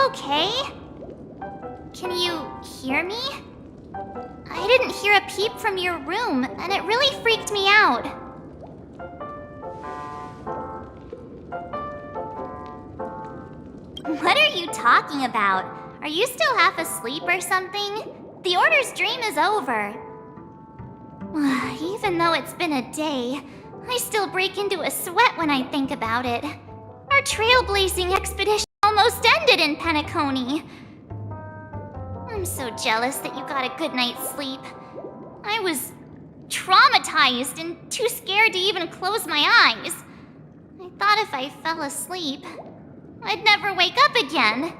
okay? Can you hear me? I didn't hear a peep from your room, and it really freaked me out. What are you talking about? Are you still half asleep or something? The Order's dream is over. Even though it's been a day, I still break into a sweat when I think about it. Our trailblazing expedition almost ended in Penacony. I'm so jealous that you got a good night's sleep. I was traumatized and too scared to even close my eyes. I thought if I fell asleep, I'd never wake up again.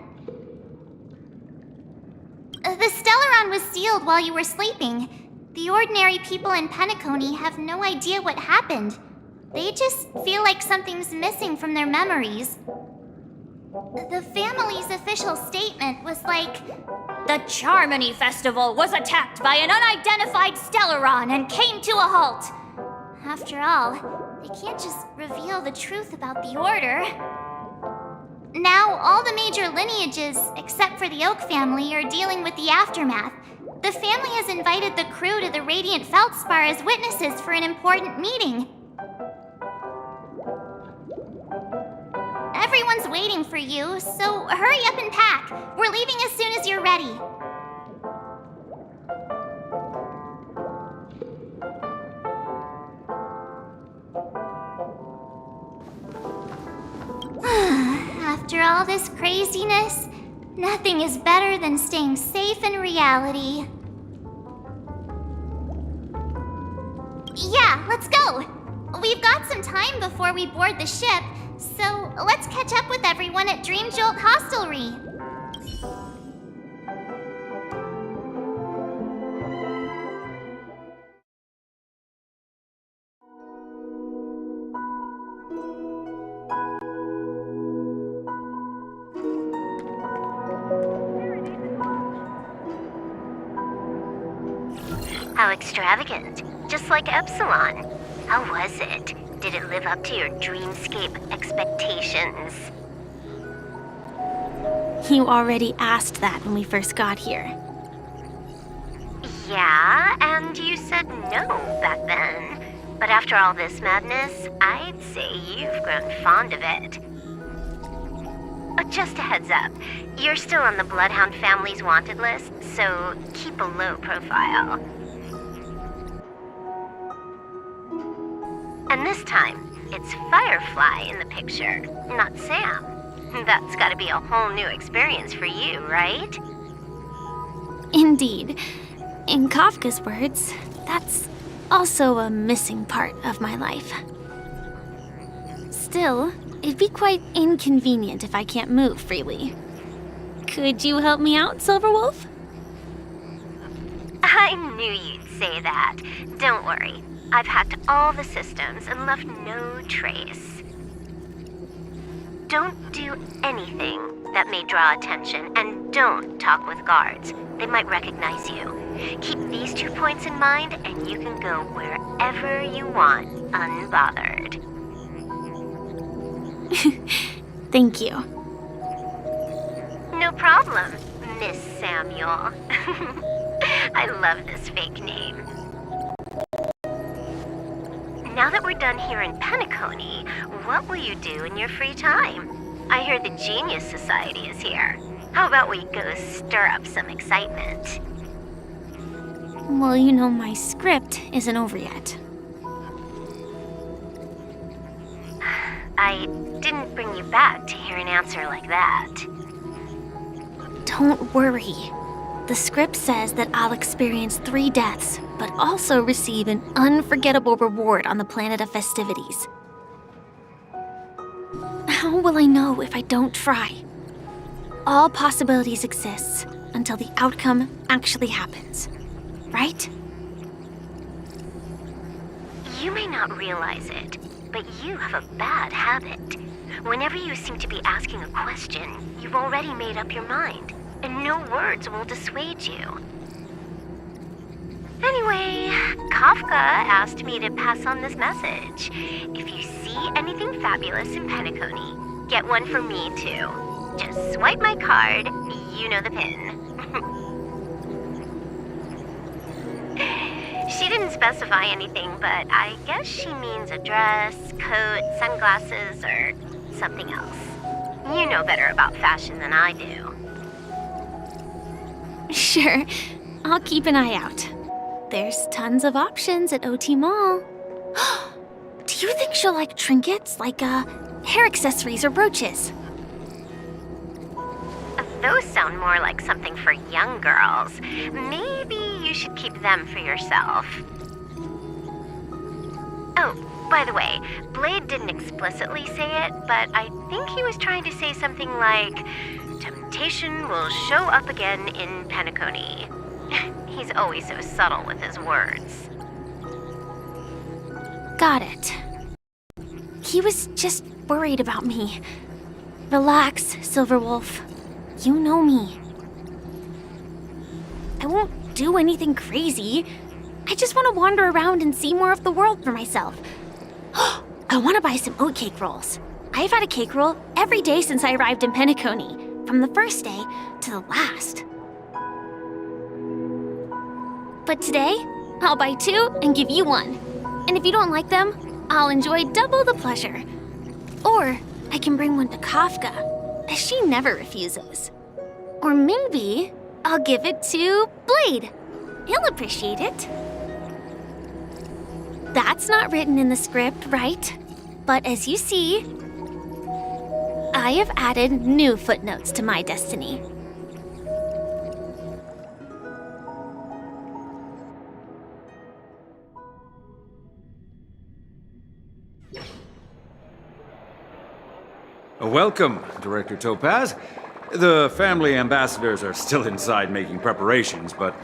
The Stellaron was sealed while you were sleeping. The ordinary people in Penacony have no idea what happened. They just feel like something's missing from their memories. The family's official statement was like, "The Charmony Festival was attacked by an unidentified Stellaron and came to a halt." After all, they can't just reveal the truth about the Order. Now, all the major lineages, except for the Oak family, are dealing with the aftermath. The family has invited the crew to the Radiant Feldspar as witnesses for an important meeting. Everyone's waiting for you, so hurry up and pack. We're leaving as soon as you're ready. After all this craziness, nothing is better than staying safe in reality. Yeah, let's go! We've got some time before we board the ship, so let's catch up with everyone at Dream Jolt Hostelry. How extravagant. Just like Epsilon. How was it? Did it live up to your dreamscape expectations? You already asked that when we first got here. Yeah, and you said no back then. But after all this madness, I'd say you've grown fond of it. Just a heads up, you're still on the Bloodhound family's wanted list, so keep a low profile. And this time, it's Firefly in the picture, not Sam. That's gotta be a whole new experience for you, right? Indeed. In Kafka's words, that's also a missing part of my life. Still, it'd be quite inconvenient if I can't move freely. Could you help me out, Silverwolf? I knew you'd say that. Don't worry. I've hacked all the systems and left no trace. Don't do anything that may draw attention, and don't talk with guards. They might recognize you. Keep these 2 points in mind, and you can go wherever you want, unbothered. Thank you. No problem, Miss Samuel. I love this fake name. Now that we're done here in Penacony, what will you do in your free time? I hear the Genius Society is here. How about we go stir up some excitement? Well, you know my script isn't over yet. I didn't bring you back to hear an answer like that. Don't worry. The script says that I'll experience 3 deaths, but also receive an unforgettable reward on the planet of festivities. How will I know if I don't try? All possibilities exist until the outcome actually happens, right? You may not realize it, but you have a bad habit. Whenever you seem to be asking a question, you've already made up your mind, and no words will dissuade you. Anyway, Kafka asked me to pass on this message. If you see anything fabulous in Penacony, get one for me too. Just swipe my card. You know the pin. She didn't specify anything, but I guess she means a dress, coat, sunglasses, or something else. You know better about fashion than I do. Sure, I'll keep an eye out. There's tons of options at OT Mall. Do you think she'll like trinkets, like hair accessories or brooches? Those sound more like something for young girls. Maybe you should keep them for yourself. Oh, by the way, Blade didn't explicitly say it, but I think he was trying to say something like, temptation will show up again in Penacony. He's always so subtle with his words. Got it. He was just worried about me. Relax, Silverwolf. You know me. I won't do anything crazy. I just want to wander around and see more of the world for myself. I want to buy some oatcake rolls. I've had a cake roll every day since I arrived in Penacony, from the first day to the last. But today, I'll buy 2 and give you 1. And if you don't like them, I'll enjoy double the pleasure. Or I can bring one to Kafka, as she never refuses. Or maybe I'll give it to Blade. He'll appreciate it. That's not written in the script, right? But as you see, I have added new footnotes to my destiny. Welcome, Director Topaz. The family ambassadors are still inside making preparations, but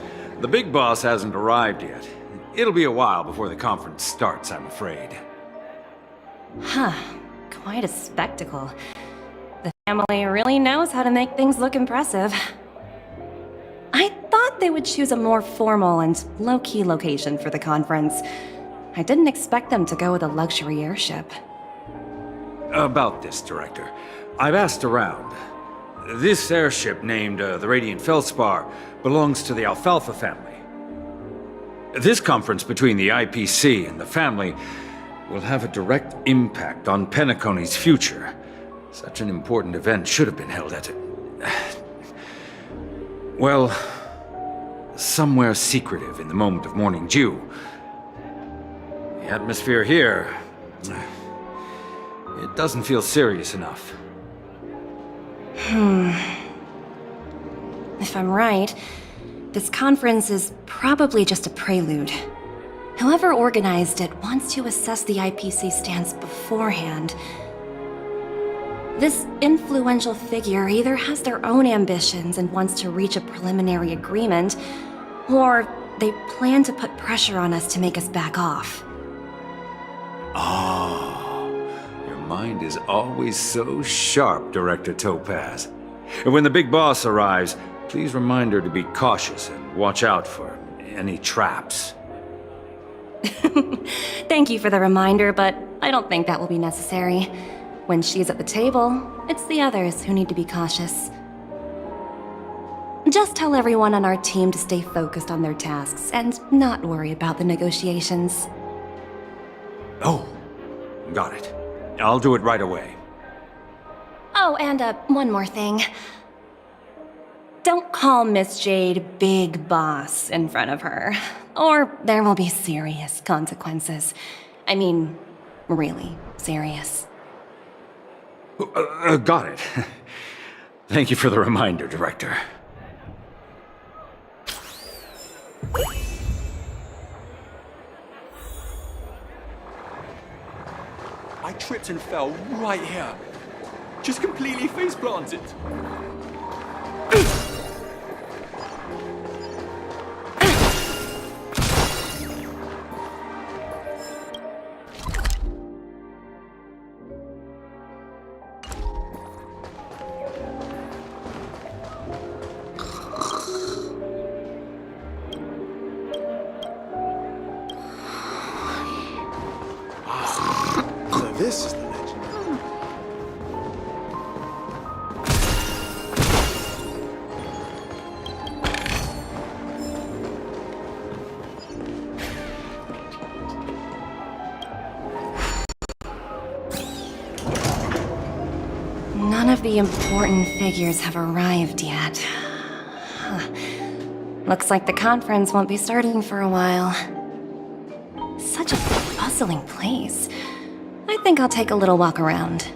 the big boss hasn't arrived yet. It'll be a while before the conference starts, I'm afraid. Huh. Quite a spectacle. The family really knows how to make things look impressive. I thought they would choose a more formal and low-key location for the conference. I didn't expect them to go with a luxury airship. About this, Director. I've asked around. This airship, named the Radiant Feldspar, belongs to the Alfalfa family. This conference between the IPC and the family will have a direct impact on Penacony's future. Such an important event should have been held at well, somewhere secretive in the moment of morning dew. The atmosphere here, it doesn't feel serious enough. If I'm right, this conference is probably just a prelude. Whoever organized it wants to assess the IPC stance beforehand. This influential figure either has their own ambitions and wants to reach a preliminary agreement, or they plan to put pressure on us to make us back off. Your mind is always so sharp, Director Topaz. And when the big boss arrives, please remind her to be cautious and watch out for any traps. Thank you for the reminder, but I don't think that will be necessary. When she's at the table, it's the others who need to be cautious. Just tell everyone on our team to stay focused on their tasks and not worry about the negotiations. Oh, got it. I'll do it right away. Oh, and one more thing. Don't call Miss Jade Big Boss in front of her, or there will be serious consequences. I mean, really serious. Got it. Thank you for the reminder, Director. I tripped and fell right here. Just completely face planted. So this is the legend. of the important figures have arrived yet. Looks like the conference won't be starting for a while. Such a bustling place. I think I'll take a little walk around.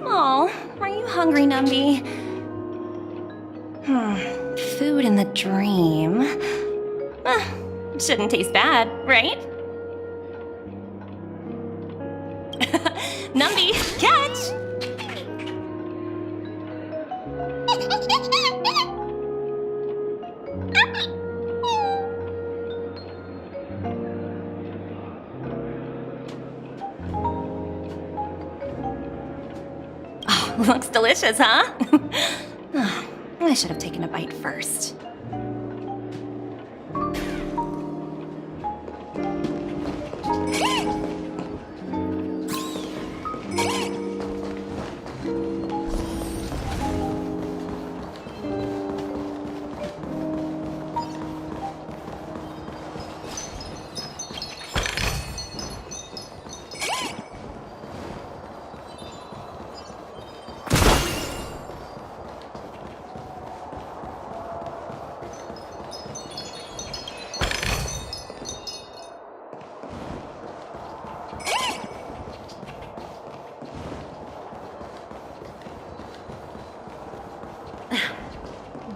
Oh, are you hungry, Numby? Food in the dream. Shouldn't taste bad, right? Numby, catch! Oh, looks delicious, huh? I should have taken a bite first.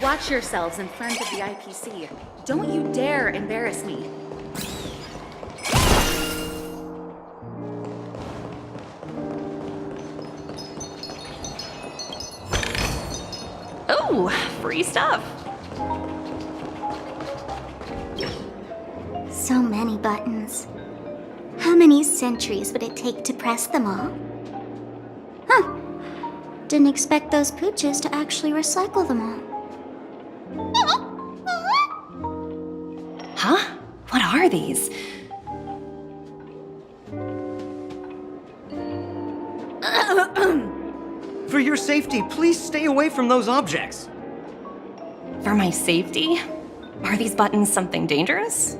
Watch yourselves in front of the IPC. Don't you dare embarrass me. Oh, free stuff. So many buttons. How many centuries would it take to press them all? Huh. Didn't expect those pooches to actually recycle them all. Huh? What are these? For your safety, please stay away from those objects. For my safety? Are these buttons something dangerous?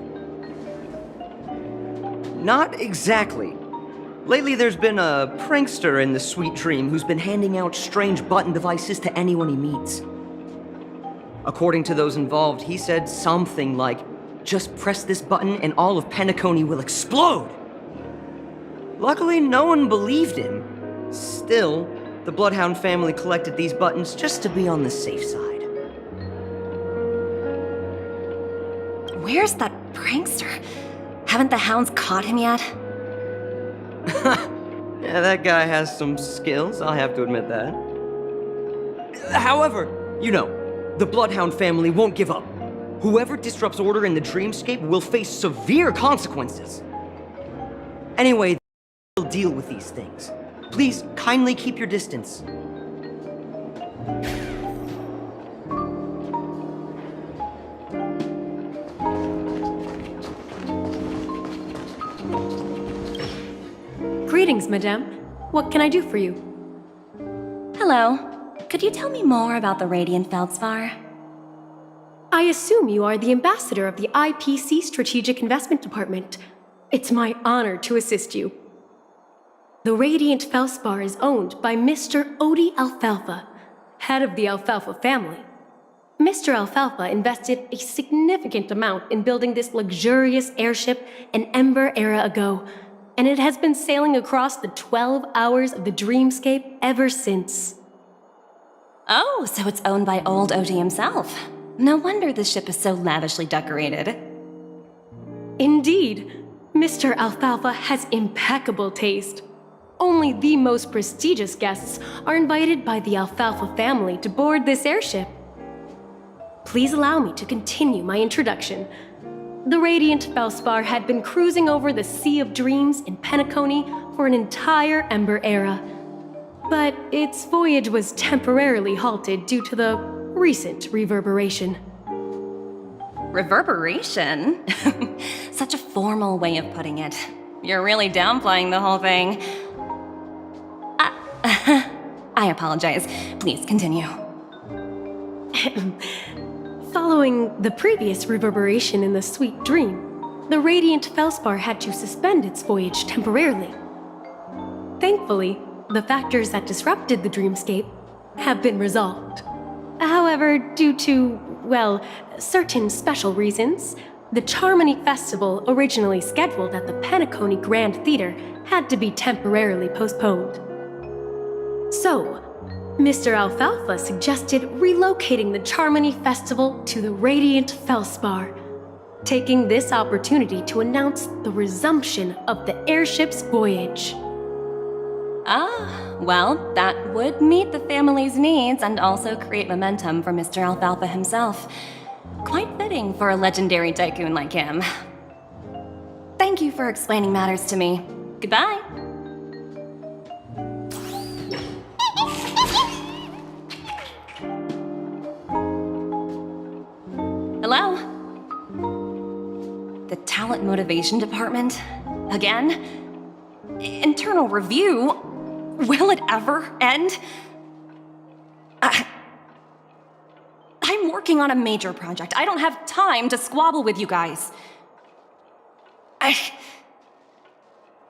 Not exactly. Lately, there's been a prankster in the Sweet Dream who's been handing out strange button devices to anyone he meets. According to those involved, he said something like, "Just press this button and all of Penacony will explode!" Luckily, no one believed him. Still, the Bloodhound family collected these buttons just to be on the safe side. Where's that prankster? Haven't the hounds caught him yet? Yeah, that guy has some skills, I'll have to admit that. However, the Bloodhound family won't give up. Whoever disrupts order in the dreamscape will face severe consequences. Anyway, they'll deal with these things. Please, kindly keep your distance. Greetings, madame. What can I do for you? Hello. Could you tell me more about the Radiant Feldspar? I assume you are the ambassador of the IPC Strategic Investment Department. It's my honor to assist you. The Radiant Feldspar is owned by Mr. Odie Alfalfa, head of the Alfalfa family. Mr. Alfalfa invested a significant amount in building this luxurious airship an Ember era ago, and it has been sailing across the 12 hours of the dreamscape ever since. Oh, so it's owned by old Odie himself. No wonder the ship is so lavishly decorated. Indeed, Mr. Alfalfa has impeccable taste. Only the most prestigious guests are invited by the Alfalfa family to board this airship. Please allow me to continue my introduction. The Radiant Feldspar had been cruising over the Sea of Dreams in Penacony for an entire Ember era. But its voyage was temporarily halted due to the recent reverberation. Reverberation? Such a formal way of putting it. You're really downplaying the whole thing. I apologize. Please continue. Following the previous reverberation in the Sweet Dream, the Radiant Felspar had to suspend its voyage temporarily. Thankfully, the factors that disrupted the dreamscape have been resolved. However, due to, well, certain special reasons, the Charmony Festival originally scheduled at the Penacony Grand Theater had to be temporarily postponed. So, Mr. Alfalfa suggested relocating the Charmony Festival to the Radiant Felspar, taking this opportunity to announce the resumption of the airship's voyage. Ah, well, that would meet the family's needs and also create momentum for Mr. Alfalfa himself. Quite fitting for a legendary tycoon like him. Thank you for explaining matters to me. Goodbye. Hello? The Talent Motivation Department? Again? Internal review? Will it ever end? I'm working on a major project. I don't have time to squabble with you guys.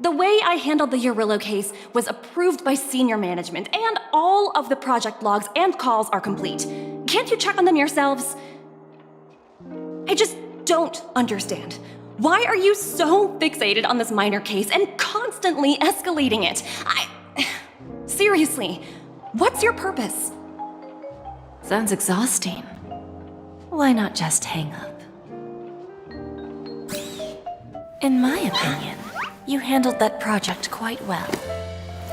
The way I handled the Urillo case was approved by senior management, and all of the project logs and calls are complete. Can't you check on them yourselves? I just don't understand. Why are you so fixated on this minor case and constantly escalating it? Seriously, what's your purpose? Sounds exhausting. Why not just hang up? In my opinion, you handled that project quite well.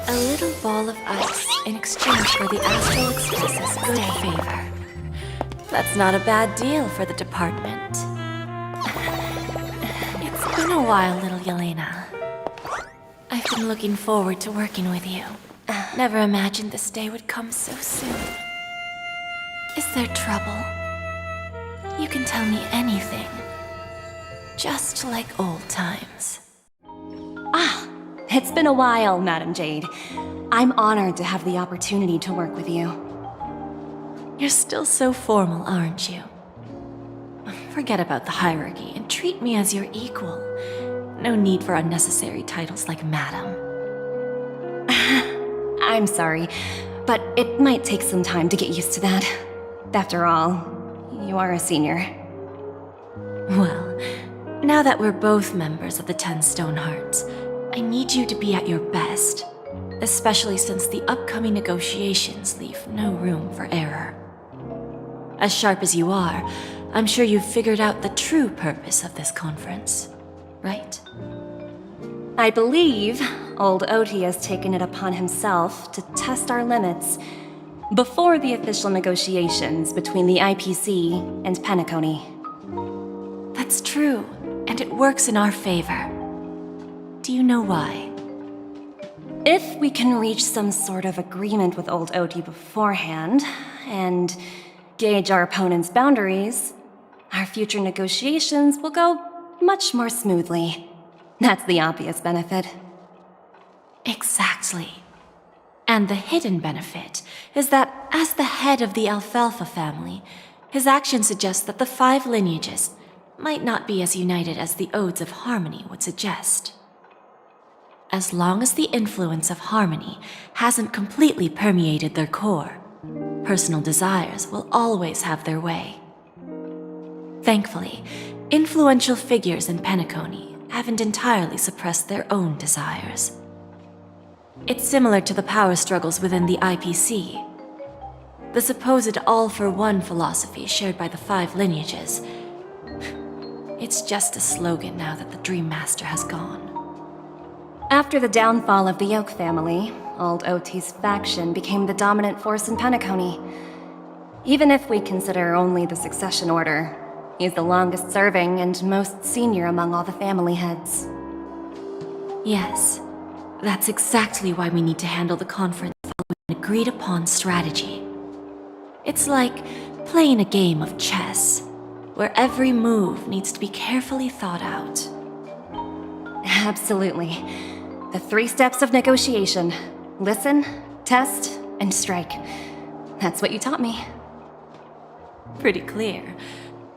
A little ball of ice in exchange for the Astral Express's good favor. That's not a bad deal for the department. It's been a while, little Yelena. I've been looking forward to working with you. Never imagined this day would come so soon. Is there trouble? You can tell me anything. Just like old times. It's been a while, Madam Jade. I'm honored to have the opportunity to work with you. You're still so formal, aren't you? Forget about the hierarchy and treat me as your equal. No need for unnecessary titles like Madam. I'm sorry, but it might take some time to get used to that. After all, you are a senior. Well, now that we're both members of the 10 Stonehearts, I need you to be at your best, especially since the upcoming negotiations leave no room for error. As sharp as you are, I'm sure you've figured out the true purpose of this conference, right? I believe old Oti has taken it upon himself to test our limits before the official negotiations between the IPC and Penacony. That's true, and it works in our favor. Do you know why? If we can reach some sort of agreement with old Oti beforehand, and gauge our opponent's boundaries, our future negotiations will go much more smoothly. That's the obvious benefit. Exactly. And the hidden benefit is that as the head of the Alfalfa family, his action suggests that the 5 lineages might not be as united as the Odes of Harmony would suggest. As long as the influence of Harmony hasn't completely permeated their core, personal desires will always have their way. Thankfully, influential figures in Penacony haven't entirely suppressed their own desires. It's similar to the power struggles within the IPC. The supposed all-for-one philosophy shared by the 5 lineages. It's just a slogan now that the Dream Master has gone. After the downfall of the Yoke family, old Oti's faction became the dominant force in Penacony. Even if we consider only the succession order, he's the longest serving and most senior among all the family heads. Yes, that's exactly why we need to handle the conference following an agreed-upon strategy. It's like playing a game of chess, where every move needs to be carefully thought out. Absolutely. The 3 steps of negotiation. Listen, test, and strike. That's what you taught me. Pretty clear.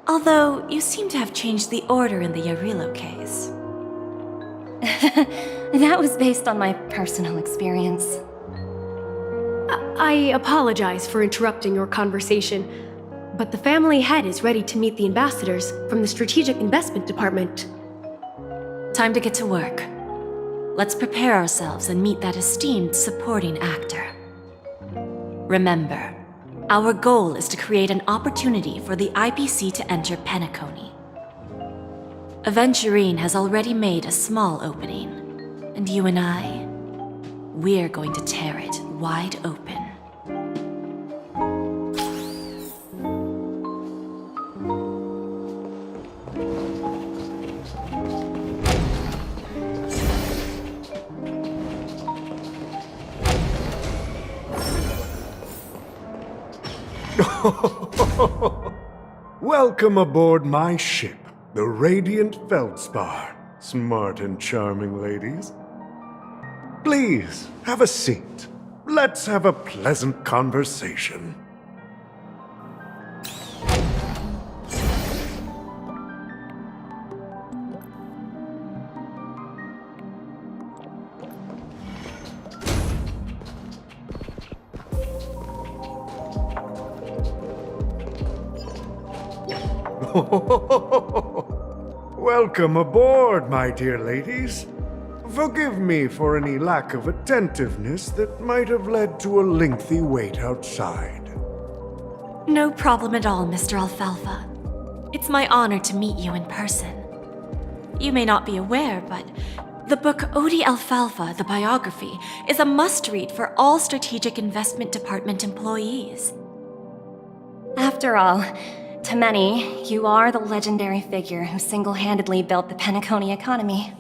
Although you seem to have changed the order in the Yarilo case. That was based on my personal experience. I apologize for interrupting your conversation, but the family head is ready to meet the ambassadors from the Strategic Investment Department. Time to get to work. Let's prepare ourselves and meet that esteemed supporting actor. Remember, our goal is to create an opportunity for the IPC to enter Penacony. Aventurine has already made a small opening, and you and I, we're going to tear it wide open. Welcome aboard my ship, the Radiant Feldspar. Smart and charming ladies. Please, have a seat. Let's have a pleasant conversation. Welcome aboard, my dear ladies. Forgive me for any lack of attentiveness that might have led to a lengthy wait outside. No problem at all, Mr. Alfalfa. It's my honor to meet you in person. You may not be aware, but the book Odie Alfalfa, the biography, is a must-read for all Strategic Investment Department employees. After all, to many, you are the legendary figure who single-handedly built the Penacony economy.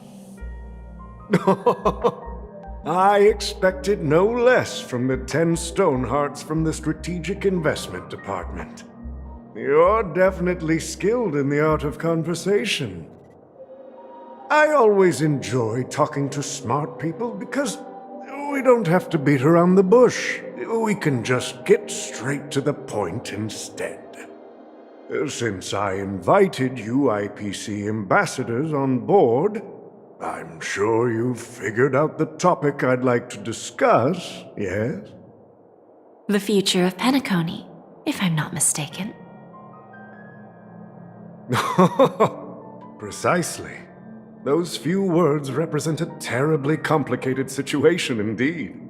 I expected no less from the 10 Stonehearts from the Strategic Investment Department. You're definitely skilled in the art of conversation. I always enjoy talking to smart people because we don't have to beat around the bush. We can just get straight to the point instead. Since I invited you IPC ambassadors on board, I'm sure you've figured out the topic I'd like to discuss, yes? The future of Penacony, if I'm not mistaken. Precisely. Those few words represent a terribly complicated situation indeed.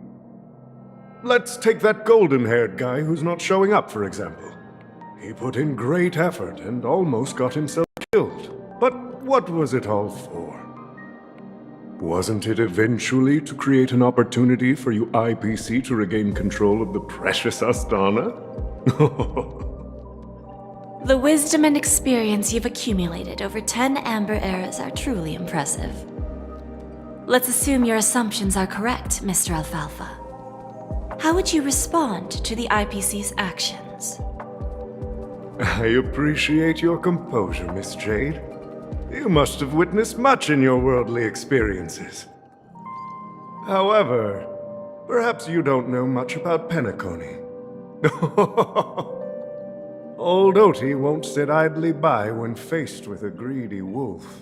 Let's take that golden-haired guy who's not showing up, for example. He put in great effort and almost got himself killed. But what was it all for? Wasn't it eventually to create an opportunity for you IPC to regain control of the precious Astana? The wisdom and experience you've accumulated over 10 Amber Eras are truly impressive. Let's assume your assumptions are correct, Mr. Alfalfa. How would you respond to the IPC's actions? I appreciate your composure, Miss Jade. You must have witnessed much in your worldly experiences. However, perhaps you don't know much about Penacony. Old Oti won't sit idly by when faced with a greedy wolf.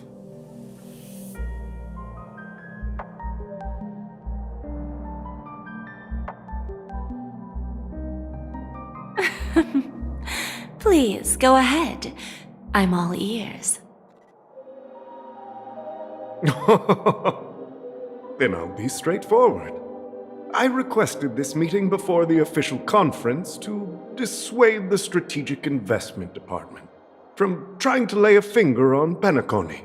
Please, go ahead. I'm all ears. Then I'll be straightforward. I requested this meeting before the official conference to dissuade the Strategic Investment Department from trying to lay a finger on Penacony.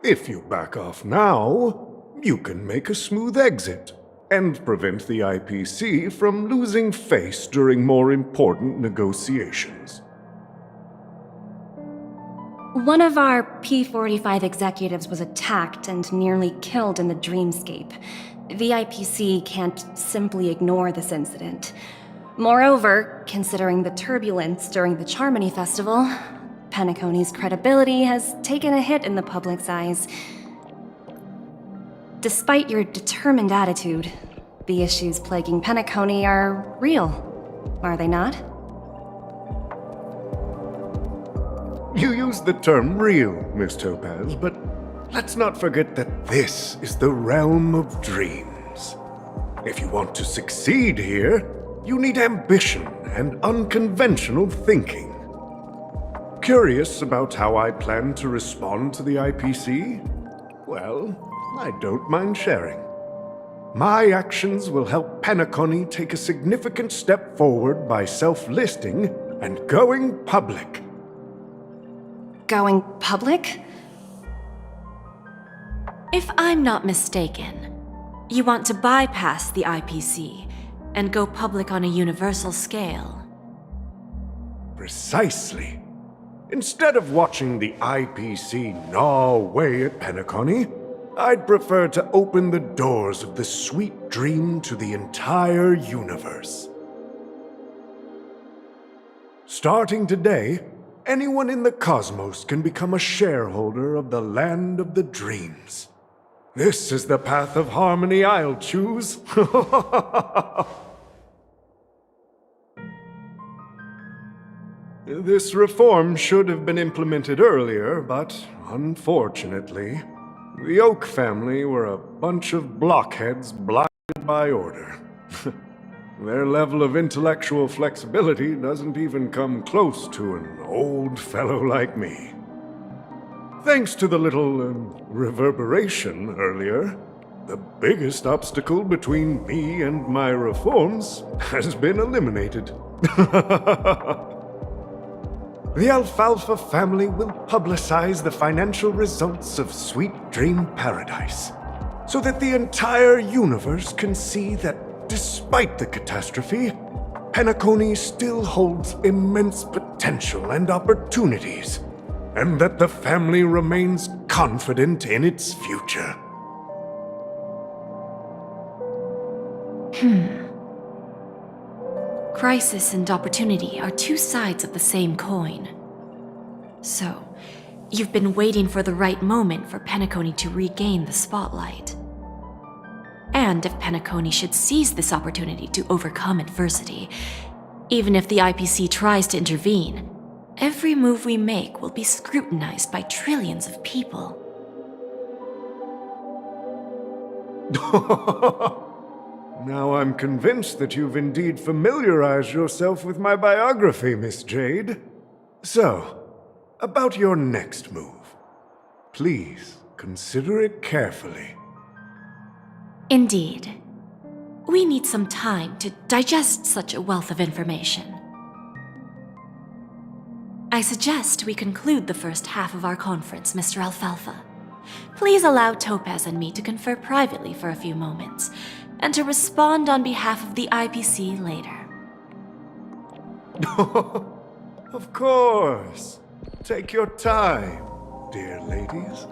If you back off now, you can make a smooth exit and prevent the IPC from losing face during more important negotiations. One of our P-45 executives was attacked and nearly killed in the dreamscape. The IPC can't simply ignore this incident. Moreover, considering the turbulence during the Charmony Festival, Penacony's credibility has taken a hit in the public's eyes. Despite your determined attitude, the issues plaguing Penacony are real, are they not? You use the term real, Miss Topaz, but let's not forget that this is the realm of dreams. If you want to succeed here, you need ambition and unconventional thinking. Curious about how I plan to respond to the IPC? Well, I don't mind sharing. My actions will help Penacony take a significant step forward by self-listing and going public. Going public? If I'm not mistaken, you want to bypass the IPC and go public on a universal scale. Precisely. Instead of watching the IPC gnaw away at Penacony, I'd prefer to open the doors of the sweet dream to the entire universe. Starting today, anyone in the cosmos can become a shareholder of the land of the dreams. This is the path of harmony I'll choose. This reform should have been implemented earlier, but unfortunately, the Oak family were a bunch of blockheads blinded by order. Their level of intellectual flexibility doesn't even come close to an old fellow like me. Thanks to the little reverberation earlier, the biggest obstacle between me and my reforms has been eliminated. The Alfalfa family will publicize the financial results of Sweet Dream Paradise, so that the entire universe can see that despite the catastrophe, Penacony still holds immense potential and opportunities, and that the family remains confident in its future. Crisis and opportunity are two sides of the same coin. So, you've been waiting for the right moment for Penacony to regain the spotlight. And if Penacony should seize this opportunity to overcome adversity, even if the IPC tries to intervene, every move we make will be scrutinized by trillions of people. Now I'm convinced that you've indeed familiarized yourself with my biography, Miss Jade. So, about your next move. Please consider it carefully. Indeed. We need some time to digest such a wealth of information. I suggest we conclude the first half of our conference, Mr. Alfalfa. Please allow Topaz and me to confer privately for a few moments, and to respond on behalf of the IPC later. Of course. Take your time, dear ladies.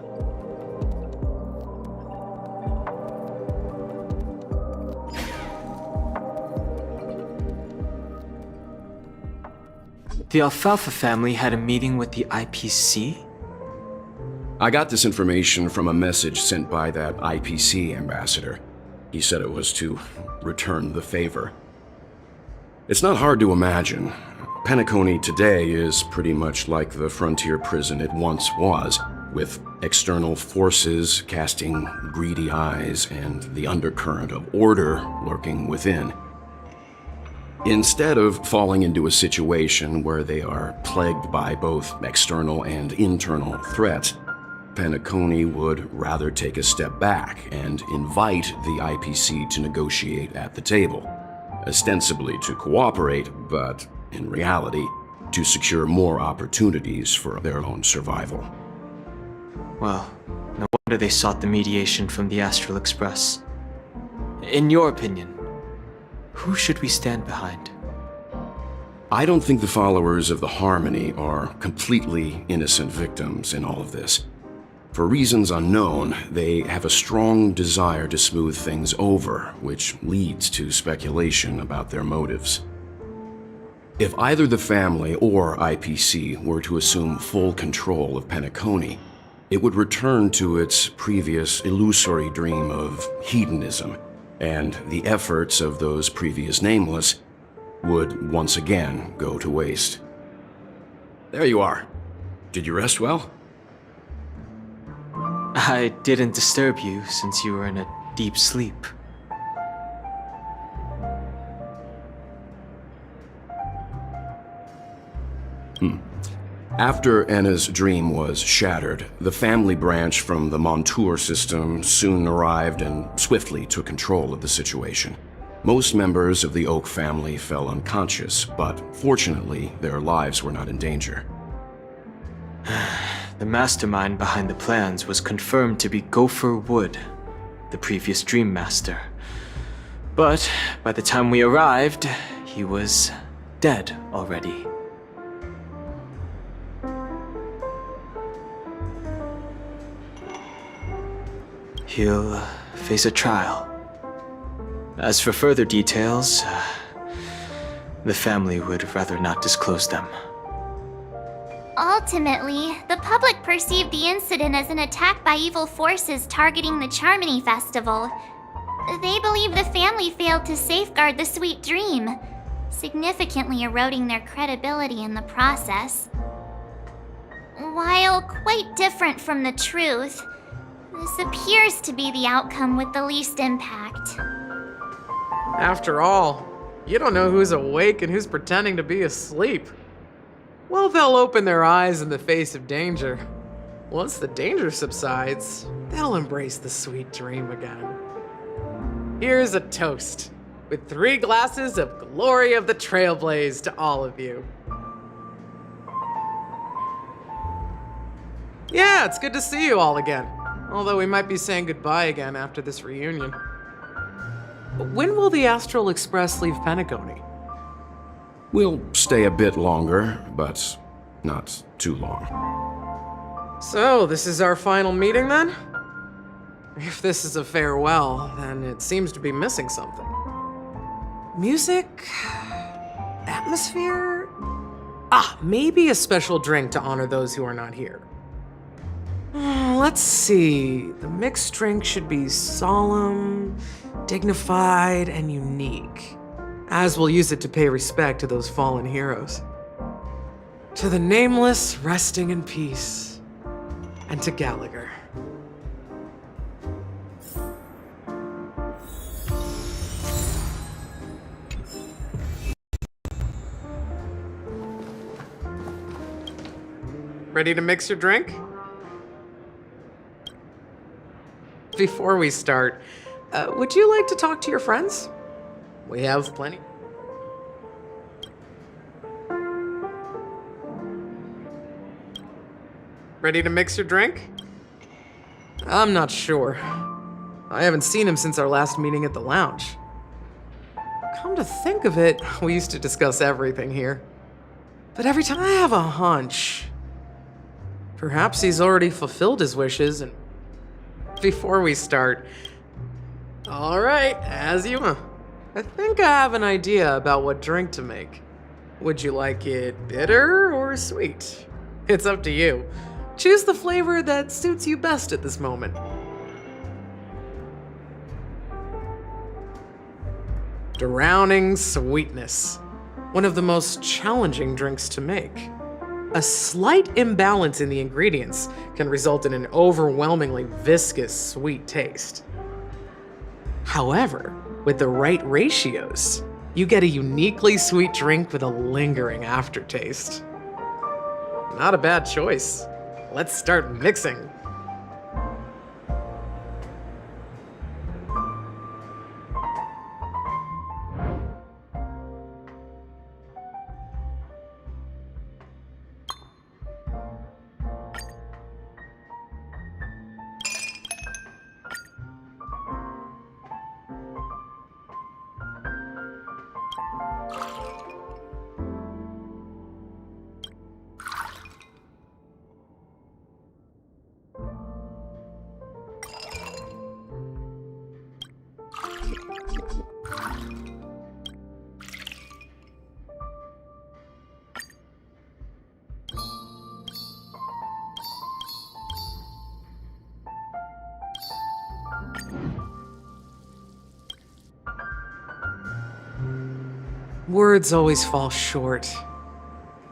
The Alfalfa family had a meeting with the IPC? I got this information from a message sent by that IPC ambassador. He said it was to return the favor. It's not hard to imagine. Penacony today is pretty much like the frontier prison it once was, with external forces casting greedy eyes and the undercurrent of order lurking within. Instead of falling into a situation where they are plagued by both external and internal threats, Penacony would rather take a step back and invite the IPC to negotiate at the table, ostensibly to cooperate, but in reality, to secure more opportunities for their own survival. Well, no wonder they sought the mediation from the Astral Express. In your opinion, who should we stand behind? I don't think the followers of the Harmony are completely innocent victims in all of this. For reasons unknown, they have a strong desire to smooth things over, which leads to speculation about their motives. If either the family or IPC were to assume full control of Penacony, it would return to its previous illusory dream of hedonism, and the efforts of those previous nameless would once again go to waste. There you are. Did you rest well? I didn't disturb you since you were in a deep sleep. After Anna's dream was shattered, the family branch from the Montour system soon arrived and swiftly took control of the situation. Most members of the Oak family fell unconscious, but fortunately, their lives were not in danger. The mastermind behind the plans was confirmed to be Gopher Wood, the previous Dream Master. But by the time we arrived, he was dead already. He'll face a trial. As for further details, the family would rather not disclose them. Ultimately, the public perceived the incident as an attack by evil forces targeting the Charmony Festival. They believe the family failed to safeguard the sweet dream, significantly eroding their credibility in the process. While quite different from the truth, this appears to be the outcome with the least impact. After all, you don't know who's awake and who's pretending to be asleep. Well, they'll open their eyes in the face of danger. Once the danger subsides, they'll embrace the sweet dream again. Here's a toast, with 3 glasses of Glory of the Trailblaze to all of you. Yeah, it's good to see you all again. Although we might be saying goodbye again after this reunion. When will the Astral Express leave Penacony? We'll stay a bit longer, but not too long. So, this is our final meeting then? If this is a farewell, then it seems to be missing something. Music? Atmosphere? Maybe a special drink to honor those who are not here. Let's see. The mixed drink should be solemn, dignified, and unique, as we'll use it to pay respect to those fallen heroes. To the Nameless, resting in peace, and to Gallagher. Ready to mix your drink? Before we start, would you like to talk to your friends? We have plenty. Ready to mix your drink? I'm not sure. I haven't seen him since our last meeting at the lounge. Come to think of it, we used to discuss everything here. But every time I have a hunch. Perhaps he's already fulfilled his wishes and... Before we start... Alright, as you want. I think I have an idea about what drink to make. Would you like it bitter or sweet? It's up to you. Choose the flavor that suits you best at this moment. Drowning sweetness. One of the most challenging drinks to make. A slight imbalance in the ingredients can result in an overwhelmingly viscous sweet taste. However, with the right ratios, you get a uniquely sweet drink with a lingering aftertaste. Not a bad choice. Let's start mixing. Words always fall short.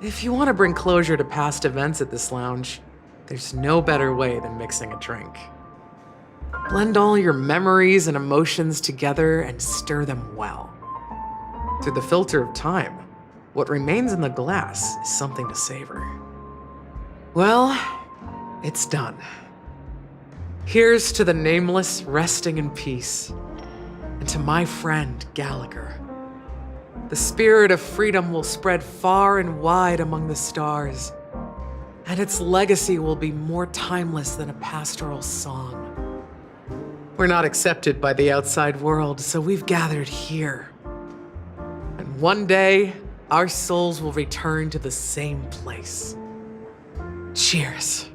If you want to bring closure to past events at this lounge, there's no better way than mixing a drink. Blend all your memories and emotions together and stir them well. Through the filter of time, what remains in the glass is something to savor. Well, it's done. Here's to the nameless resting in peace, and to my friend Gallagher. The spirit of freedom will spread far and wide among the stars, and its legacy will be more timeless than a pastoral song. We're not accepted by the outside world, so we've gathered here. And one day, our souls will return to the same place. Cheers.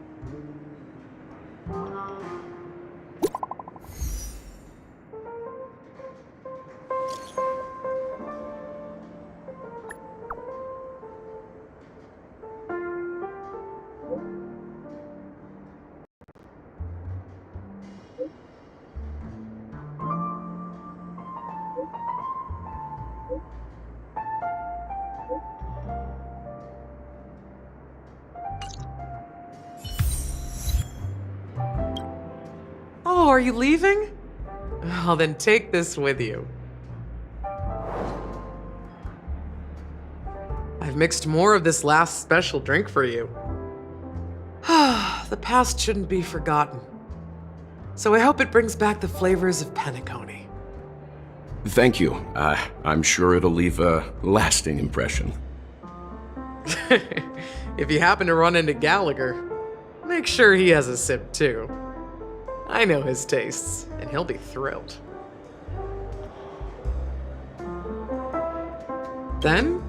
Oh, are you leaving? Oh, then take this with you. I've mixed more of this last special drink for you. The past shouldn't be forgotten. So I hope it brings back the flavors of Penacony. Thank you. I'm sure it'll leave a lasting impression. If you happen to run into Gallagher, make sure he has a sip too. I know his tastes, and he'll be thrilled. Then,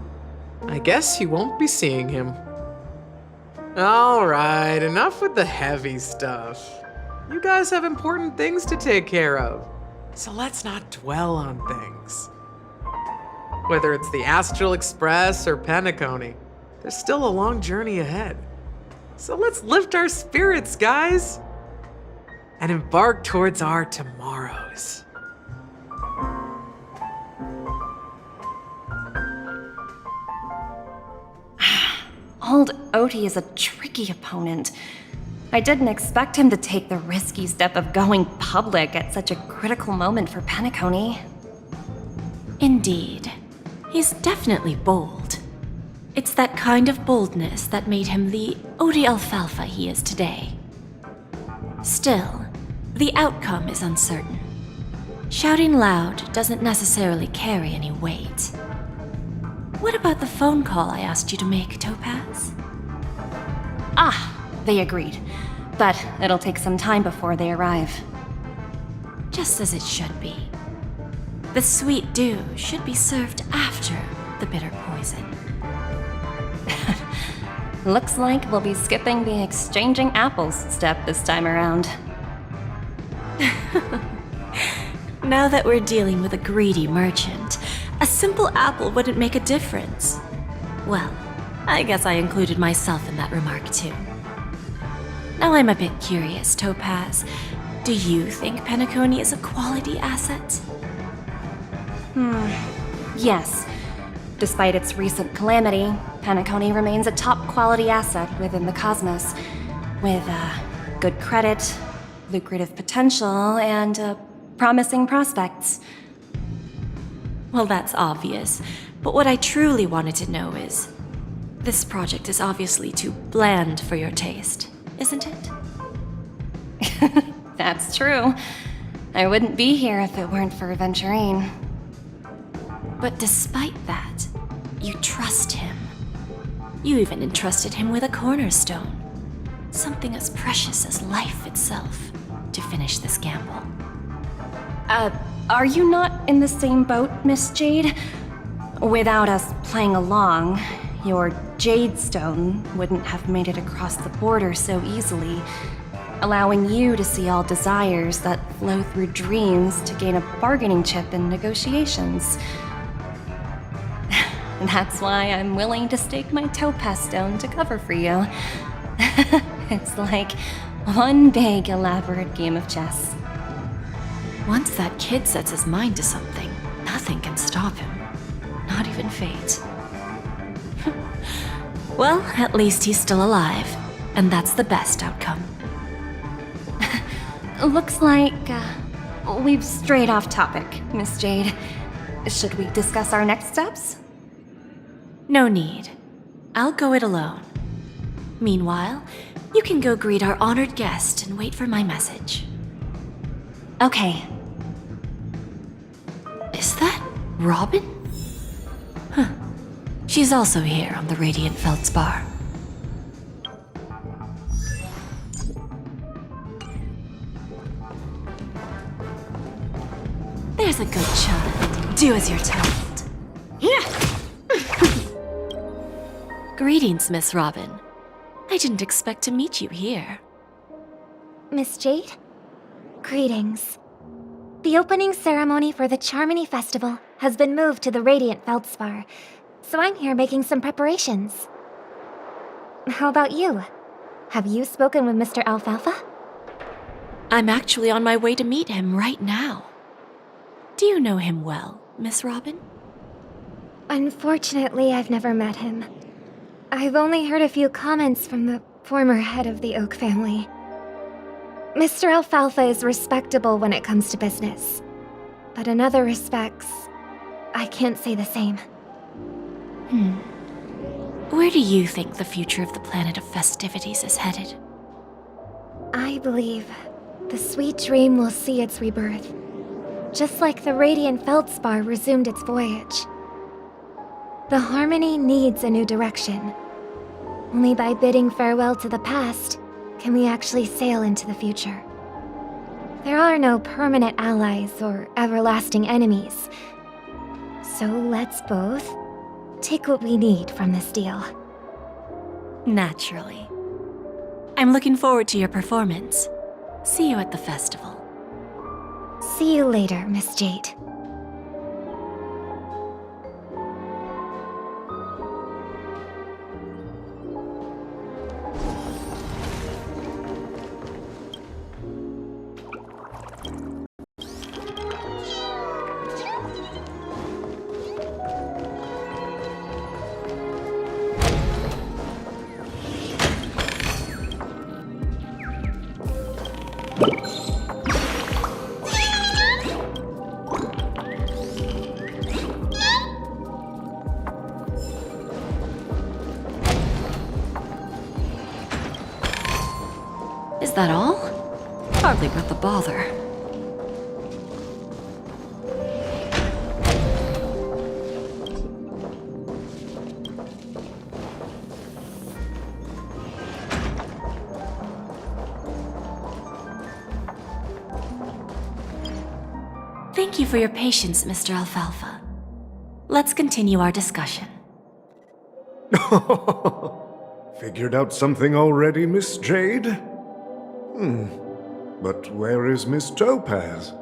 I guess you won't be seeing him. Alright, enough with the heavy stuff. You guys have important things to take care of, so let's not dwell on things. Whether it's the Astral Express or Penacony, there's still a long journey ahead. So let's lift our spirits, guys, and embark towards our tomorrows. Old Odie is a tricky opponent. I didn't expect him to take the risky step of going public at such a critical moment for Penacony. Indeed. He's definitely bold. It's that kind of boldness that made him the Odie Alfalfa he is today. Still, the outcome is uncertain. Shouting loud doesn't necessarily carry any weight. What about the phone call I asked you to make, Topaz? They agreed. But it'll take some time before they arrive. Just as it should be. The sweet dew should be served after the bitter poison. Looks like we'll be skipping the exchanging apples step this time around. Now that we're dealing with a greedy merchant, a simple apple wouldn't make a difference. Well, I guess I included myself in that remark too. Now I'm a bit curious, Topaz. Do you think Penacony is a quality asset? Yes. Despite its recent calamity, Penacony remains a top-quality asset within the cosmos, with good credit, lucrative potential, and promising prospects. Well, that's obvious, but what I truly wanted to know is, this project is obviously too bland for your taste, isn't it? That's true. I wouldn't be here if it weren't for Venturine. But despite that, you trust him. You even entrusted him with a cornerstone, something as precious as life itself, to finish this gamble. Are you not in the same boat, Miss Jade? Without us playing along, your Jade Stone wouldn't have made it across the border so easily, allowing you to see all desires that flow through dreams to gain a bargaining chip in negotiations. That's why I'm willing to stake my Topaz Stone to cover for you. It's like one big, elaborate game of chess. Once that kid sets his mind to something, nothing can stop him. Not even fate. Well, at least he's still alive, and that's the best outcome. Looks like we've strayed off topic, Miss Jade. Should we discuss our next steps? No need. I'll go it alone. Meanwhile, you can go greet our honored guest and wait for my message. Okay. Is that Robin? Huh. She's also here on the Radiant Feldspar. There's a good child. Do as you're told. Yeah. Greetings, Miss Robin. I didn't expect to meet you here. Miss Jade? Greetings. The opening ceremony for the Charmony Festival has been moved to the Radiant Feldspar, so I'm here making some preparations. How about you? Have you spoken with Mr. Alfalfa? I'm actually on my way to meet him right now. Do you know him well, Miss Robin? Unfortunately, I've never met him. I've only heard a few comments from the former head of the Oak family. Mr. Alfalfa is respectable when it comes to business, but in other respects, I can't say the same. Where do you think the future of the planet of festivities is headed? I believe the sweet dream will see its rebirth, just like the Radiant Feldspar resumed its voyage. The Harmony needs a new direction. Only by bidding farewell to the past can we actually sail into the future. There are no permanent allies or everlasting enemies. So let's both take what we need from this deal. Naturally. I'm looking forward to your performance. See you at the festival. See you later, Miss Jade. Is that all? Hardly worth the bother. Thank you for your patience, Mr. Alfalfa. Let's continue our discussion. Figured out something already, Miss Jade? But where is Miss Topaz?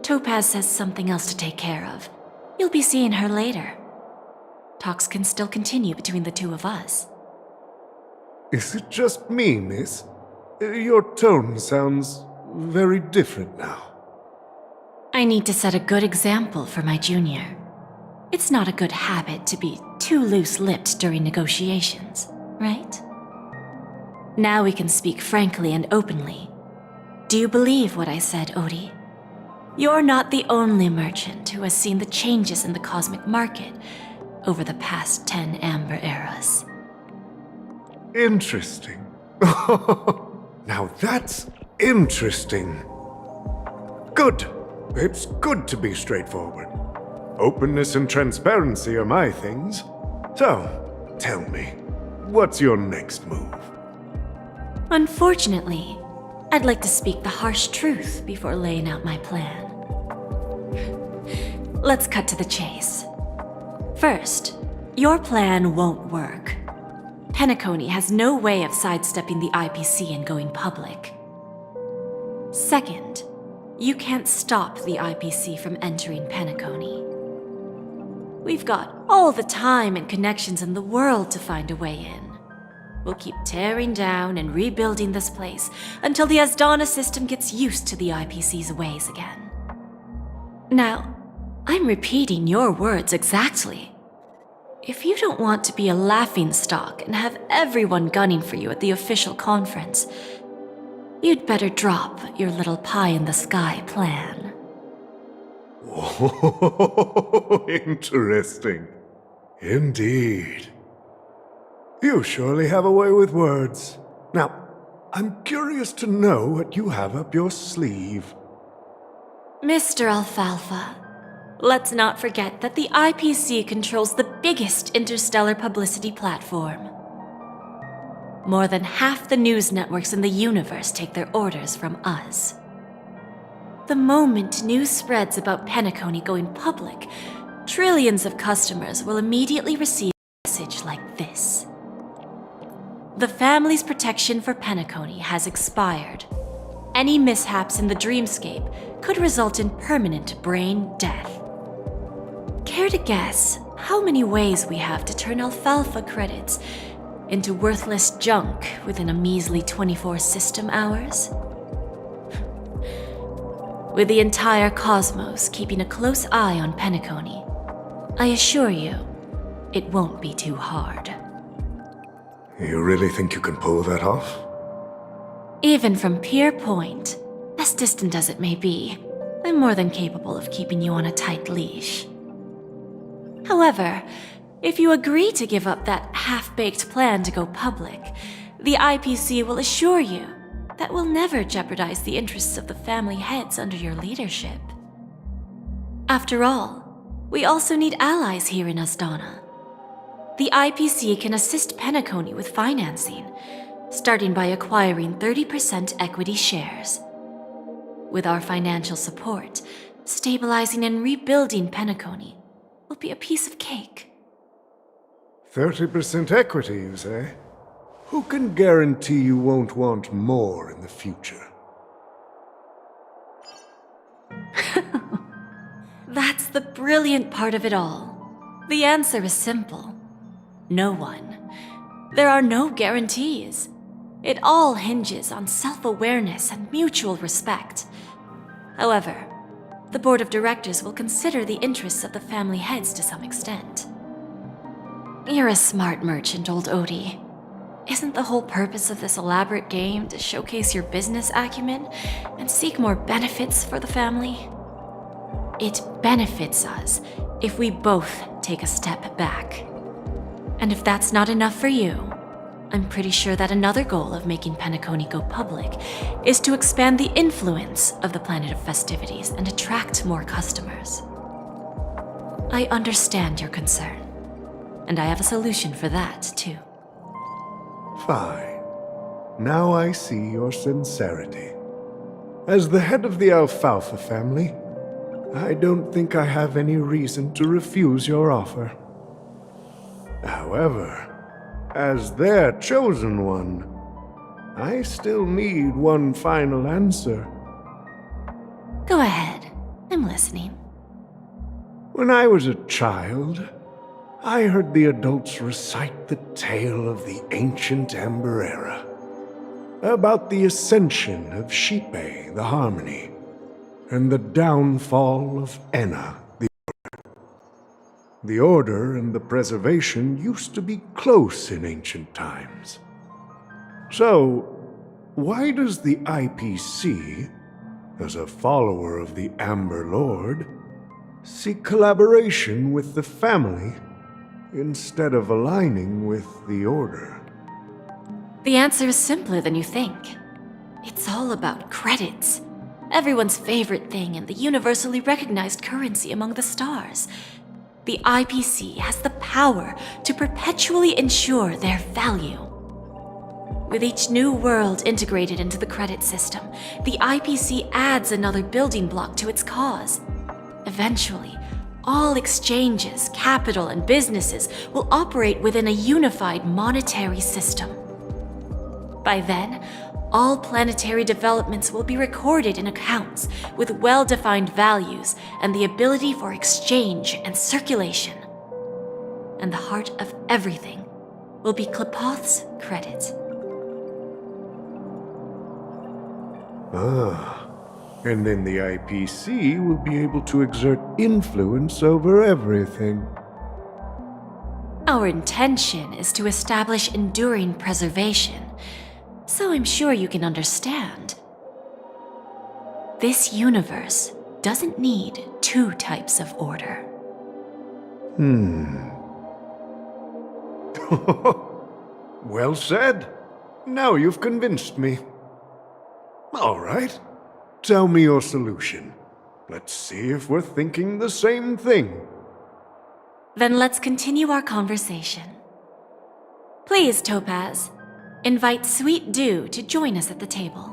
Topaz has something else to take care of. You'll be seeing her later. Talks can still continue between the two of us. Is it just me, miss? Your tone sounds very different now. I need to set a good example for my junior. It's not a good habit to be too loose-lipped during negotiations, right? Now we can speak frankly and openly. Do you believe what I said, Odie? You're not the only merchant who has seen the changes in the cosmic market over the past 10 Amber Eras. Interesting. Now that's interesting. Good. It's good to be straightforward. Openness and transparency are my things. So, tell me, what's your next move? Unfortunately, I'd like to speak the harsh truth before laying out my plan. Let's cut to the chase. First, your plan won't work. Penacony has no way of sidestepping the IPC and going public. Second, you can't stop the IPC from entering Penacony. We've got all the time and connections in the world to find a way in. We'll keep tearing down and rebuilding this place until the Asdana system gets used to the IPC's ways again. Now, I'm repeating your words exactly. if you don't want to be a laughingstock and have everyone gunning for you at the official conference, you'd better drop your little pie-in-the-sky plan. Oh, interesting. Indeed. You surely have a way with words. Now, I'm curious to know what you have up your sleeve. Mr. Alfalfa, let's not forget that the IPC controls the biggest interstellar publicity platform. More than half the news networks in the universe take their orders from us. The moment news spreads about Penacony going public, trillions of customers will immediately receive a message like this. The family's protection for Penacony has expired. Any mishaps in the dreamscape could result in permanent brain death. Care to guess how many ways we have to turn alfalfa credits into worthless junk within a measly 24 system hours? With the entire cosmos keeping a close eye on Penacony, I assure you, it won't be too hard. You really think you can pull that off? Even from Pier Point, as distant as it may be, I'm more than capable of keeping you on a tight leash. However, if you agree to give up that half-baked plan to go public, the IPC will assure you that we'll never jeopardize the interests of the family heads under your leadership. After all, we also need allies here in Asdana. The IPC can assist Penacony with financing, starting by acquiring 30% equity shares. With our financial support, stabilizing and rebuilding Penacony will be a piece of cake. 30% equity, you say? Who can guarantee you won't want more in the future? That's the brilliant part of it all. The answer is simple. No one. There are no guarantees. It all hinges on self-awareness and mutual respect. However, the board of directors will consider the interests of the family heads to some extent. You're a smart merchant, old Odie. Isn't the whole purpose of this elaborate game to showcase your business acumen and seek more benefits for the family? It benefits us if we both take a step back. And if that's not enough for you, I'm pretty sure that another goal of making Penacony go public is to expand the influence of the Planet of Festivities and attract more customers. I understand your concern, and I have a solution for that, too. Fine. Now I see your sincerity. As the head of the Alfalfa family, I don't think I have any reason to refuse your offer. However, as their chosen one, I still need one final answer. Go ahead. I'm listening. When I was a child, I heard the adults recite the tale of the ancient Amber Era, about the ascension of Shipe, the Harmony, and the downfall of Enna, the Order. The Order and the Preservation used to be close in ancient times. So, why does the IPC, as a follower of the Amber Lord, seek collaboration with the family instead of aligning with the Order? The answer is simpler than you think. It's all about credits. Everyone's favorite thing and the universally recognized currency among the stars. The IPC has the power to perpetually ensure their value. With each new world integrated into the credit system, the IPC adds another building block to its cause. Eventually, all exchanges, capital, and businesses will operate within a unified monetary system. By then, all planetary developments will be recorded in accounts with well-defined values and the ability for exchange and circulation. And the heart of everything will be Klepoth's credit. Ah, and then the IPC will be able to exert influence over everything. Our intention is to establish enduring preservation, so I'm sure you can understand. This universe doesn't need two types of order. Well said. Now you've convinced me. All right. Tell me your solution. Let's see if we're thinking the same thing. Then let's continue our conversation. Please, Topaz, invite Sweet Dew to join us at the table.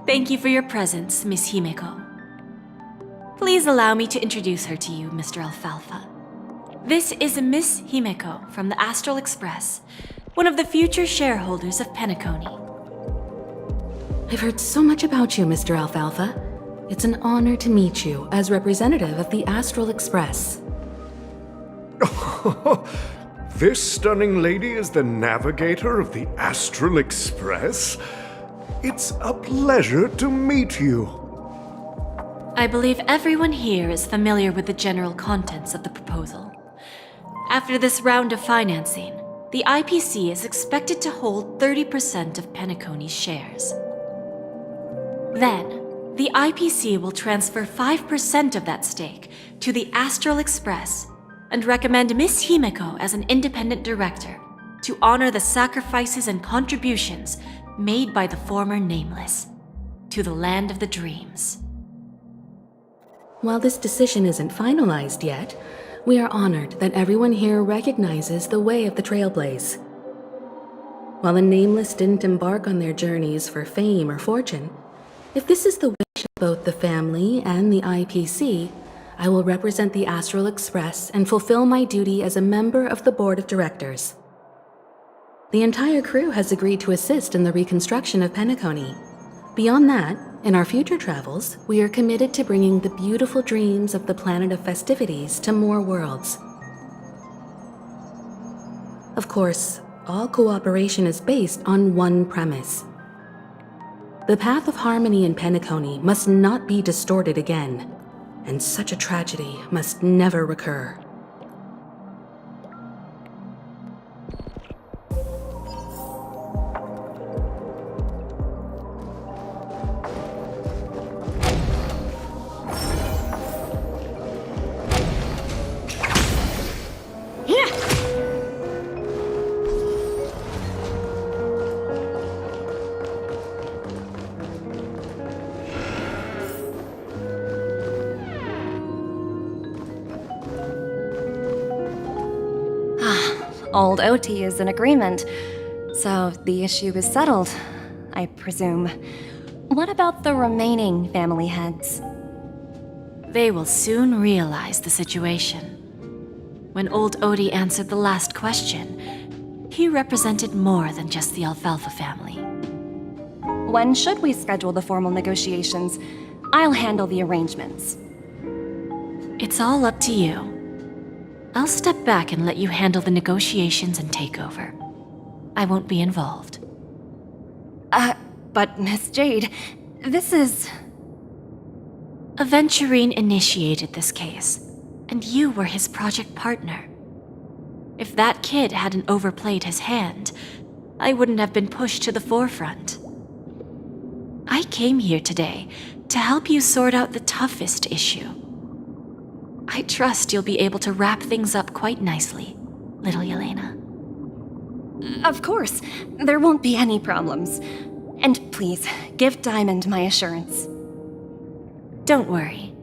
Thank you for your presence, Miss Himeko. Please allow me to introduce her to you, Mr. Alfalfa. This is Miss Himeko from the Astral Express, one of the future shareholders of Penacony. I've heard so much about you, Mr. Alfalfa. It's an honor to meet you as representative of the Astral Express. This stunning lady is the navigator of the Astral Express? It's a pleasure to meet you. I believe everyone here is familiar with the general contents of the proposal. After this round of financing, the IPC is expected to hold 30% of Penacony's shares. Then, the IPC will transfer 5% of that stake to the Astral Express and recommend Miss Himeko as an independent director to honor the sacrifices and contributions made by the former Nameless to the land of the dreams. While this decision isn't finalized yet, we are honored that everyone here recognizes the way of the Trailblaze. While the Nameless didn't embark on their journeys for fame or fortune, if this is the wish of both the family and the IPC, I will represent the Astral Express and fulfill my duty as a member of the board of directors. The entire crew has agreed to assist in the reconstruction of Penacony. Beyond that, in our future travels, we are committed to bringing the beautiful dreams of the planet of festivities to more worlds. Of course, all cooperation is based on one premise. The path of harmony in Penacony must not be distorted again, and such a tragedy must never recur. Old OT is in agreement, so the issue is settled, I presume. What about the remaining family heads? They will soon realize the situation. When old Odie answered the last question, he represented more than just the Alfalfa family. When should we schedule the formal negotiations? I'll handle the arrangements. It's all up to you. I'll step back and let you handle the negotiations and takeover. I won't be involved. But Miss Jade, this is... Aventurine initiated this case, and you were his project partner. If that kid hadn't overplayed his hand, I wouldn't have been pushed to the forefront. I came here today to help you sort out the toughest issue. I trust you'll be able to wrap things up quite nicely, little Yelena. Of course, there won't be any problems. And please, give Diamond my assurance. Don't worry.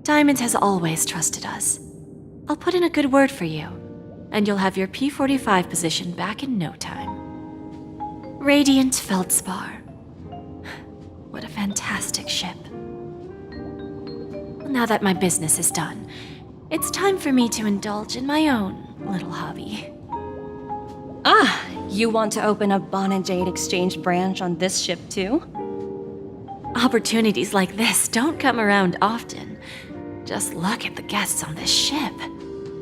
Diamond has always trusted us. I'll put in a good word for you, and you'll have your P-45 position back in no time. Radiant Feldspar. What a fantastic ship. Now that my business is done, it's time for me to indulge in my own little hobby. You want to open a Bon and Jade exchange branch on this ship too? Opportunities like this don't come around often. Just look at the guests on this ship.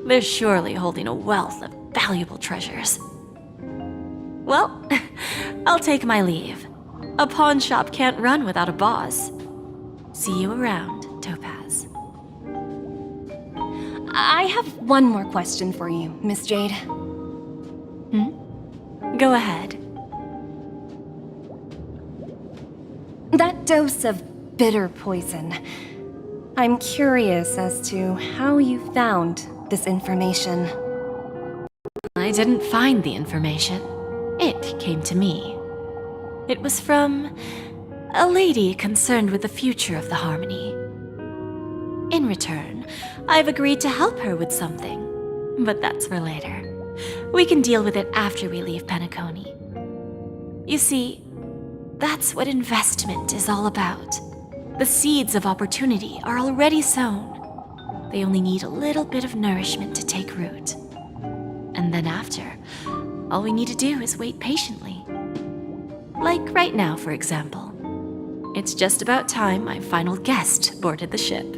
They're surely holding a wealth of valuable treasures. Well, I'll take my leave. A pawn shop can't run without a boss. See you around, Topaz. I have one more question for you, Miss Jade. Go ahead. That dose of bitter poison. I'm curious as to how you found this information. I didn't find the information. It came to me. It was from a lady concerned with the future of the Harmony. In return, I've agreed to help her with something, but that's for later. We can deal with it after we leave Penacony. You see, that's what investment is all about. The seeds of opportunity are already sown. They only need a little bit of nourishment to take root. And then after, all we need to do is wait patiently. Like right now, for example. It's just about time my final guest boarded the ship.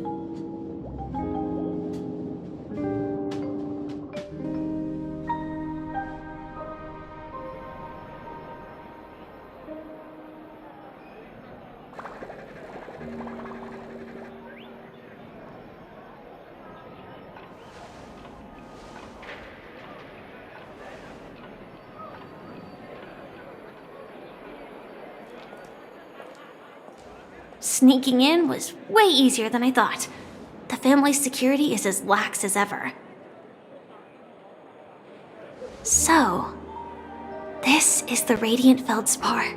Sneaking in was way easier than I thought. The family's security is as lax as ever. So, this is the Radiant Feldspar.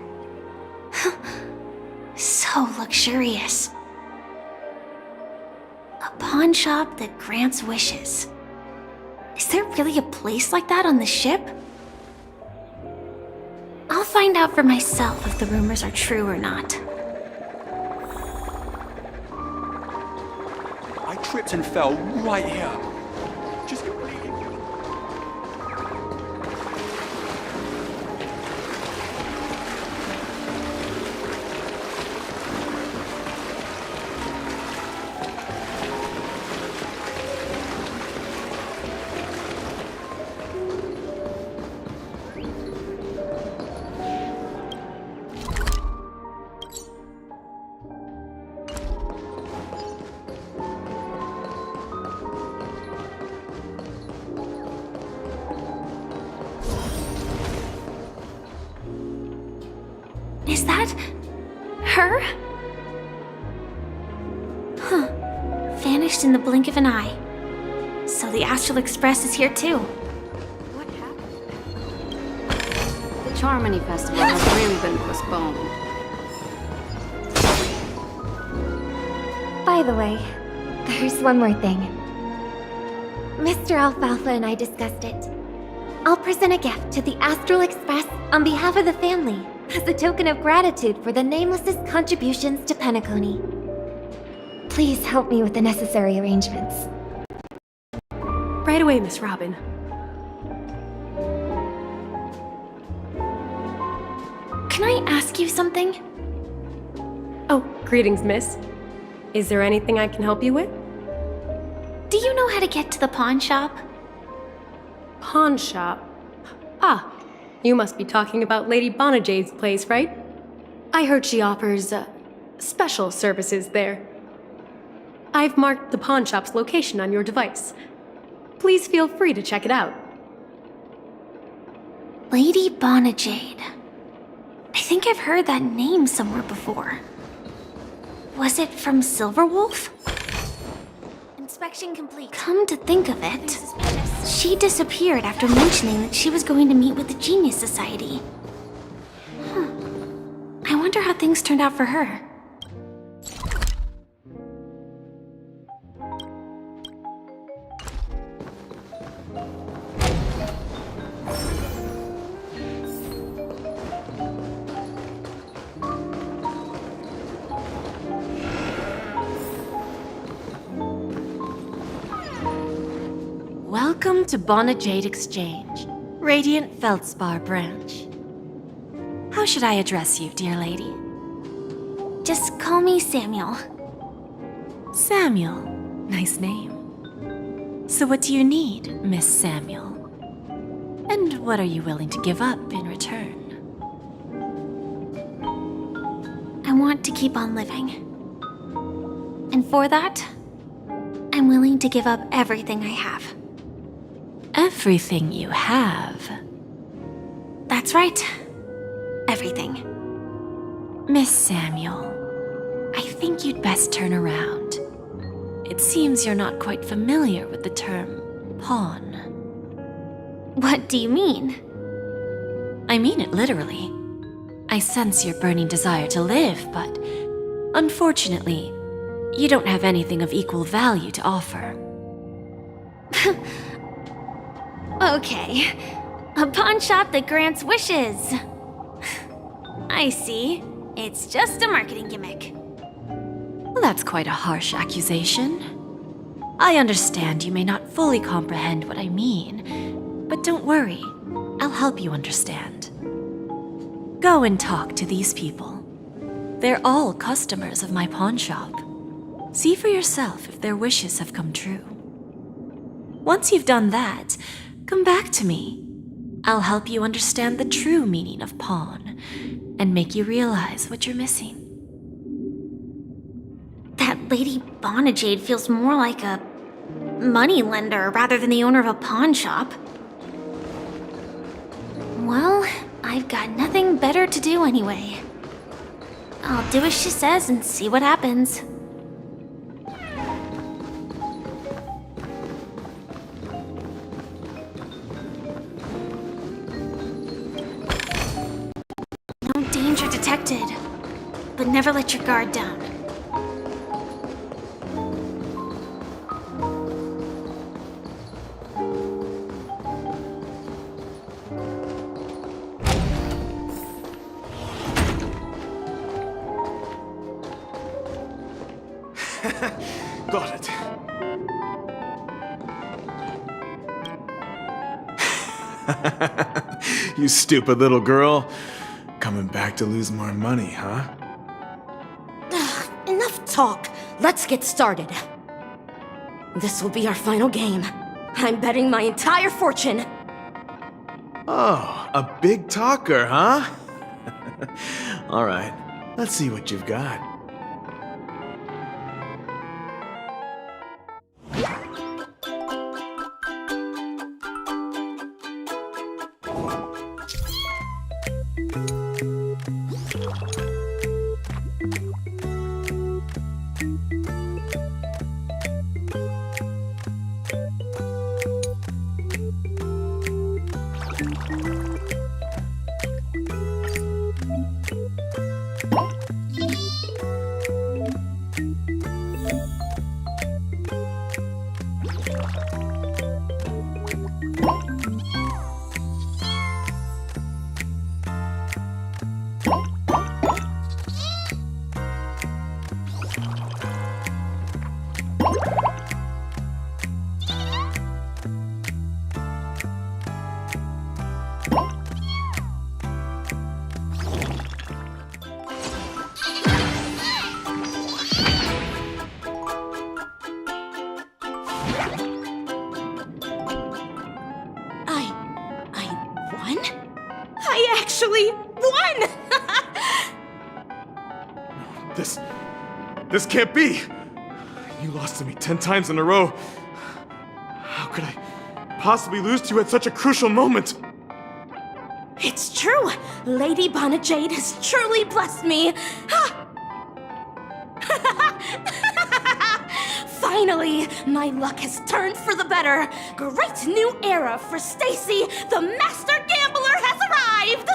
So luxurious. A pawn shop that grants wishes. Is there really a place like that on the ship? I'll find out for myself if the rumors are true or not. I tripped and fell right here. Just completely. Is that her? Huh. Vanished in the blink of an eye. So the Astral Express is here too. What happened? The Charmony Festival has really been postponed. By the way, there's one more thing. Mr. Alfalfa and I discussed it. I'll present a gift to the Astral Express on behalf of the family as a token of gratitude for the Nameless's contributions to Penacony. Please help me with the necessary arrangements. Right away, Miss Robin. Can I ask you something? Oh, greetings, miss. Is there anything I can help you with? Do you know how to get to the pawn shop? Pawn shop? Ah, you must be talking about Lady Bonajade's place, right? I heard she offers, special services there. I've marked the pawn shop's location on your device. Please feel free to check it out. Lady Bonajade. I think I've heard that name somewhere before. Was it from Silverwolf? Inspection complete. Come to think of it, she disappeared after mentioning that she was going to meet with the Genius Society. I wonder how things turned out for her. Welcome to Bonajade Exchange, Radiant Feldspar branch. How should I address you, dear lady? Just call me Samuel. Samuel. Nice name. So what do you need, Miss Samuel? And what are you willing to give up in return? I want to keep on living. And for that, I'm willing to give up everything I have. Everything you have? That's right. Everything. Miss Samuel, I think you'd best turn around. It seems you're not quite familiar with the term pawn. What do you mean? I mean it literally. I sense your burning desire to live, but unfortunately, you don't have anything of equal value to offer. Okay. A pawn shop that grants wishes. I see. It's just a marketing gimmick. Well, that's quite a harsh accusation. I understand you may not fully comprehend what I mean, but don't worry. I'll help you understand. Go and talk to these people. They're all customers of my pawn shop. See for yourself if their wishes have come true. Once you've done that, come back to me. I'll help you understand the true meaning of pawn and make you realize what you're missing. That Lady Bonajade feels more like a money lender rather than the owner of a pawn shop. Well, I've got nothing better to do anyway. I'll do as she says and see what happens. No danger detected, but never let your guard down. Got it. You stupid little girl. Coming back to lose more money, huh? Enough talk. Let's get started. This will be our final game. I'm betting my entire fortune. Oh, a big talker, huh? All right, let's see what you've got. I actually won! This can't be! You lost to me 10 times in a row. How could I possibly lose to you at such a crucial moment? It's true! Lady Bonajade has truly blessed me! Finally, my luck has turned for the better. Great new era for Stacy. The master gambler has arrived!